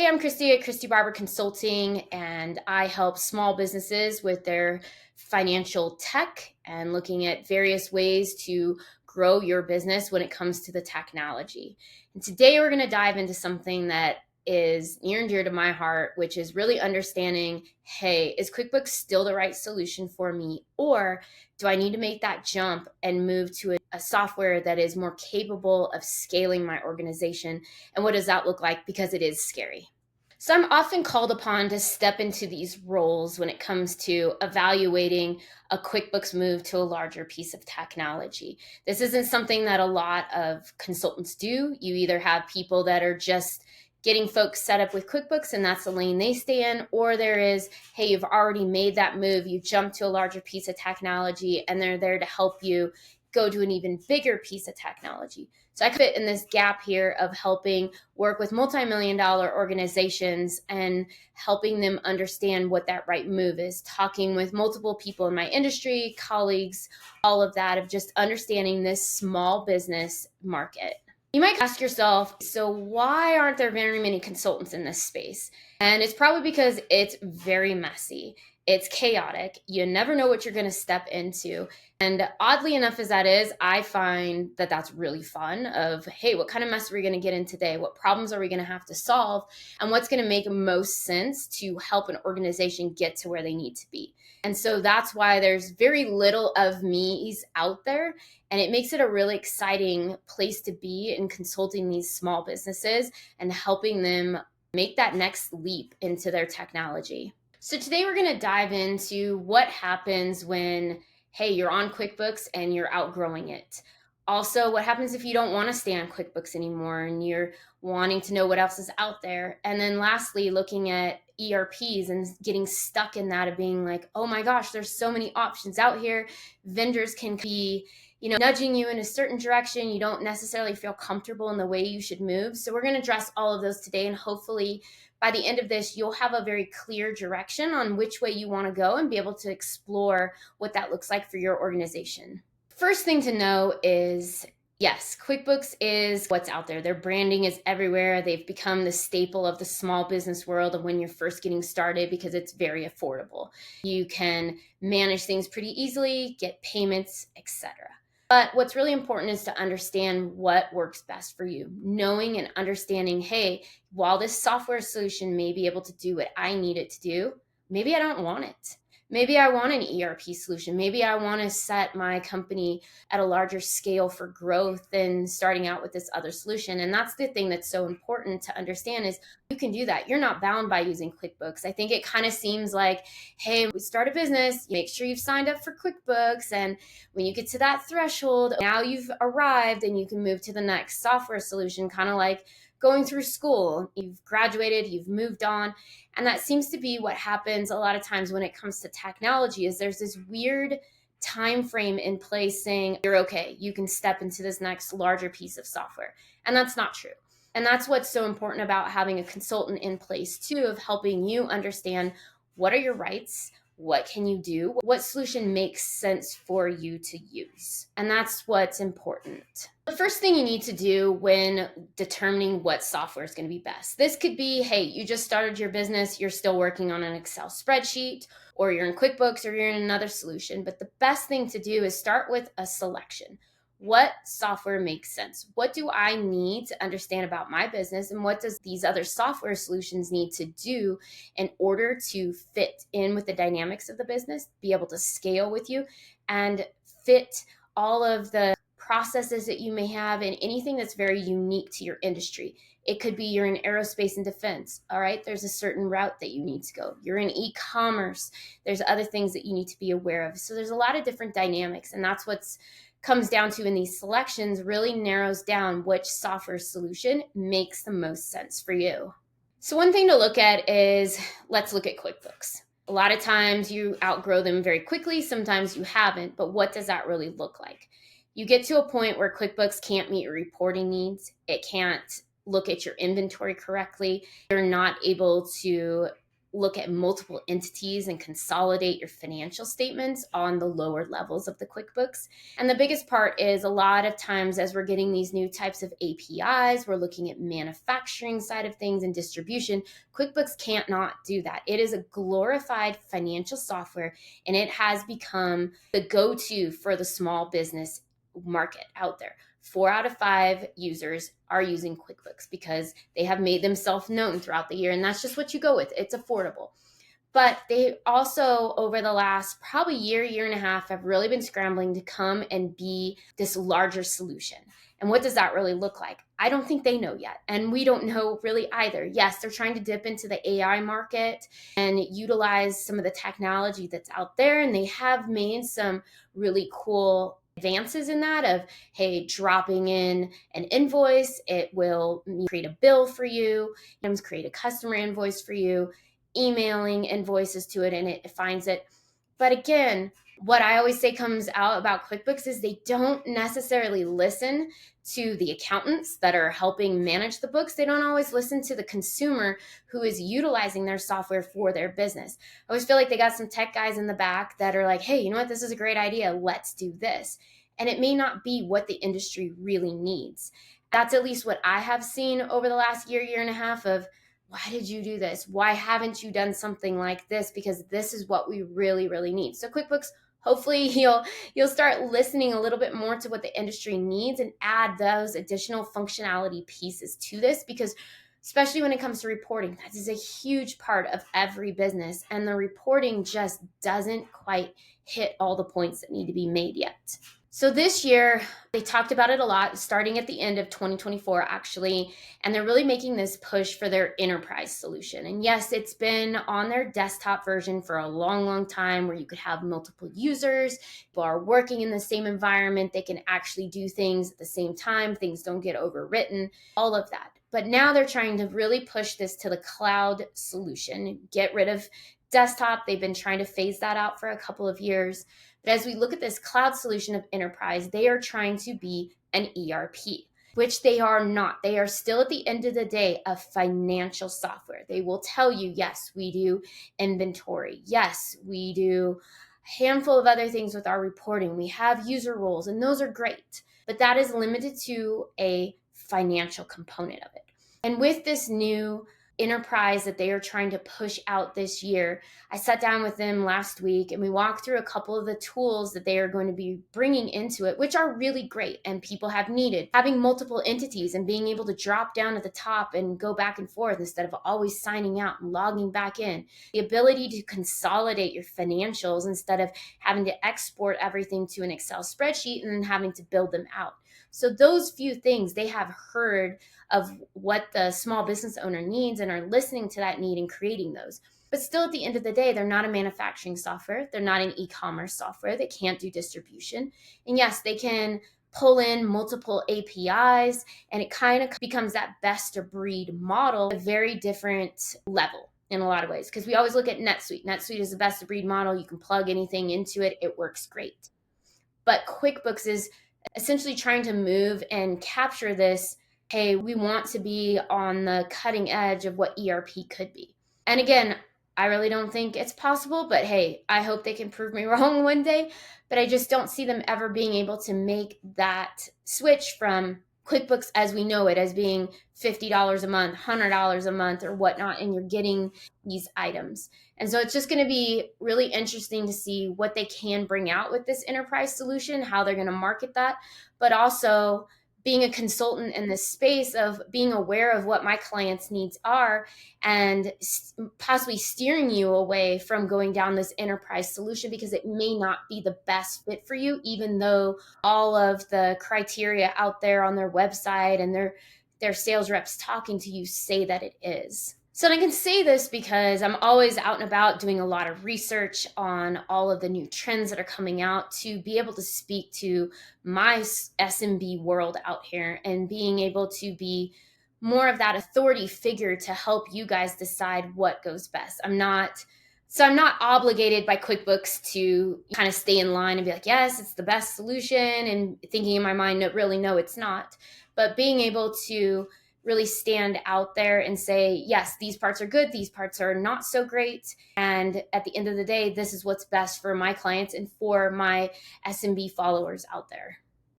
Hey, I'm Christy at Christy Barber Consulting, and I help small businesses with their financial tech and looking at various ways to grow your business when it comes to the technology. And today we're going to dive into something that is near and dear to my heart, which is really understanding, hey, is QuickBooks still the right solution for me? Or do I need to make that jump and move to a software that is more capable of scaling my organization? And what does that look like? Because it is scary. So I'm often called upon to step into these roles when it comes to evaluating a QuickBooks move to a larger piece of technology. This isn't something that a lot of consultants do. You either have people that are just getting folks set up with QuickBooks and that's the lane they stay in, or there is, hey, you've already made that move, you jump to a larger piece of technology and they're there to help you go to an even bigger piece of technology. So I fit in this gap here of helping work with multi-million-dollar organizations and helping them understand what that right move is, talking with multiple people in my industry, colleagues, all of that, of just understanding this small business market. You might ask yourself, so why aren't there very many consultants in this space? And it's probably because it's very messy. It's chaotic. You never know what you're going to step into. And oddly enough as that is, I find that that's really fun of, hey, what kind of mess are we going to get in today? What problems are we going to have to solve? And what's going to make most sense to help an organization get to where they need to be? And so that's why there's very little of me's out there. And it makes it a really exciting place to be in consulting these small businesses and helping them make that next leap into their technology. So today we're going to dive into what happens when, hey, you're on QuickBooks and you're outgrowing it. Also, what happens if you don't want to stay on QuickBooks anymore and you're wanting to know what else is out there? And then lastly, looking at ERPs and getting stuck in that of being like, oh my gosh, there's so many options out here. Vendors can be, nudging you in a certain direction. You don't necessarily feel comfortable in the way you should move. So we're going to address all of those today. And hopefully by the end of this, you'll have a very clear direction on which way you want to go and be able to explore what that looks like for your organization. First thing to know is, yes, QuickBooks is what's out there. Their branding is everywhere. They've become the staple of the small business world of when you're first getting started because it's very affordable. You can manage things pretty easily, get payments, etc. But what's really important is to understand what works best for you. Knowing and understanding, hey, while this software solution may be able to do what I need it to do, maybe I don't want it. Maybe I want an ERP solution. Maybe I want to set my company at a larger scale for growth than starting out with this other solution. And that's the thing that's so important to understand is you can do that. You're not bound by using QuickBooks. I think it kind of seems like, hey, we start a business, make sure you've signed up for QuickBooks. And when you get to that threshold, now you've arrived and you can move to the next software solution, kind of like going through school. You've graduated, you've moved on. And that seems to be what happens a lot of times when it comes to technology is there's this weird time frame in place saying you're okay, you can step into this next larger piece of software. And that's not true. And that's what's so important about having a consultant in place too, of helping you understand what are your rights, what can you do, what solution makes sense for you to use. And that's what's important. The first thing you need to do when determining what software is going to be best. This could be, hey, you just started your business, you're still working on an Excel spreadsheet, or you're in QuickBooks, or you're in another solution. But the best thing to do is start with a selection. What software makes sense? What do I need to understand about my business? And what does these other software solutions need to do in order to fit in with the dynamics of the business, be able to scale with you, and fit all of the processes that you may have and anything that's very unique to your industry. It could be you're in aerospace and defense. All right, there's a certain route that you need to go. You're in e-commerce. There's other things that you need to be aware of. So there's a lot of different dynamics, and that's what's comes down to in these selections really narrows down which software solution makes the most sense for you. So one thing to look at is, let's look at QuickBooks. A lot of times you outgrow them very quickly. Sometimes you haven't, but what does that really look like? You get to a point where QuickBooks can't meet your reporting needs. It can't look at your inventory correctly. You're not able to look at multiple entities and consolidate your financial statements on the lower levels of the QuickBooks. And the biggest part is a lot of times as we're getting these new types of APIs, we're looking at manufacturing side of things and distribution. QuickBooks can't not do that. It is a glorified financial software, and it has become the go-to for the small business market out there. 4 out of 5 users are using QuickBooks because they have made themselves known throughout the year, and that's just what you go with. It's affordable. But they also, over the last probably year and a half, have really been scrambling to come and be this larger solution. And what does that really look like? I don't think they know yet. And we don't know really either. Yes, they're trying to dip into the AI market and utilize some of the technology that's out there. And they have made some really cool advances in that of, hey, dropping in an invoice, it will create a bill for you, create a customer invoice for you, emailing invoices to it, and it finds it. But again, what I always say comes out about QuickBooks is they don't necessarily listen to the accountants that are helping manage the books. They don't always listen to the consumer who is utilizing their software for their business. I always feel like they got some tech guys in the back that are like, hey, you know what? This is a great idea. Let's do this. And it may not be what the industry really needs. That's at least what I have seen over the last year and a half of, why did you do this? Why haven't you done something like this? Because this is what we really, really need. So QuickBooks, hopefully you'll start listening a little bit more to what the industry needs and add those additional functionality pieces to this, because especially when it comes to reporting, that is a huge part of every business. And the reporting just doesn't quite hit all the points that need to be made yet. So this year, they talked about it a lot, starting at the end of 2024, actually, and they're really making this push for their enterprise solution. And yes, it's been on their desktop version for a long, long time where you could have multiple users, people are working in the same environment, they can actually do things at the same time, things don't get overwritten, all of that. But now they're trying to really push this to the cloud solution, get rid of desktop. They've been trying to phase that out for a couple of years. But as we look at this cloud solution of enterprise, they are trying to be an ERP, which they are not. They are still, at the end of the day, a financial software. They will tell you, yes, we do inventory. Yes, we do a handful of other things with our reporting. We have user roles, and those are great. But that is limited to a financial component of it. And with this new enterprise that they are trying to push out this year, I sat down with them last week and we walked through a couple of the tools that they are going to be bringing into it, which are really great and people have needed. Having multiple entities and being able to drop down at the top and go back and forth instead of always signing out and logging back in. The ability to consolidate your financials instead of having to export everything to an Excel spreadsheet and then having to build them out. So those few things, they have heard of what the small business owner needs and are listening to that need and creating those. But still, at the end of the day, they're not a manufacturing software. They're not an e-commerce software. They can't do distribution. And yes, they can pull in multiple APIs, and it kind of becomes that best of breed model, a very different level in a lot of ways. Because we always look at NetSuite. NetSuite is the best of breed model. You can plug anything into it. It works great. But QuickBooks is essentially trying to move and capture this, hey, we want to be on the cutting edge of what ERP could be. And again, I really don't think it's possible, but hey, I hope they can prove me wrong one day. But I just don't see them ever being able to make that switch from QuickBooks as we know it as being $50 a month, $100 a month or whatnot, and you're getting these items. And so it's just going to be really interesting to see what they can bring out with this enterprise solution, how they're going to market that, but also being a consultant in this space of being aware of what my clients' needs are and possibly steering you away from going down this enterprise solution because it may not be the best fit for you, even though all of the criteria out there on their website and their sales reps talking to you say that it is. So I can say this because I'm always out and about doing a lot of research on all of the new trends that are coming out to be able to speak to my SMB world out here and being able to be more of that authority figure to help you guys decide what goes best. I'm not obligated by QuickBooks to kind of stay in line and be like, yes, it's the best solution, and thinking in my mind, no, really, no, it's not. But being able to really stand out there and say, yes, these parts are good, these parts are not so great. And at the end of the day, this is what's best for my clients and for my SMB followers out there.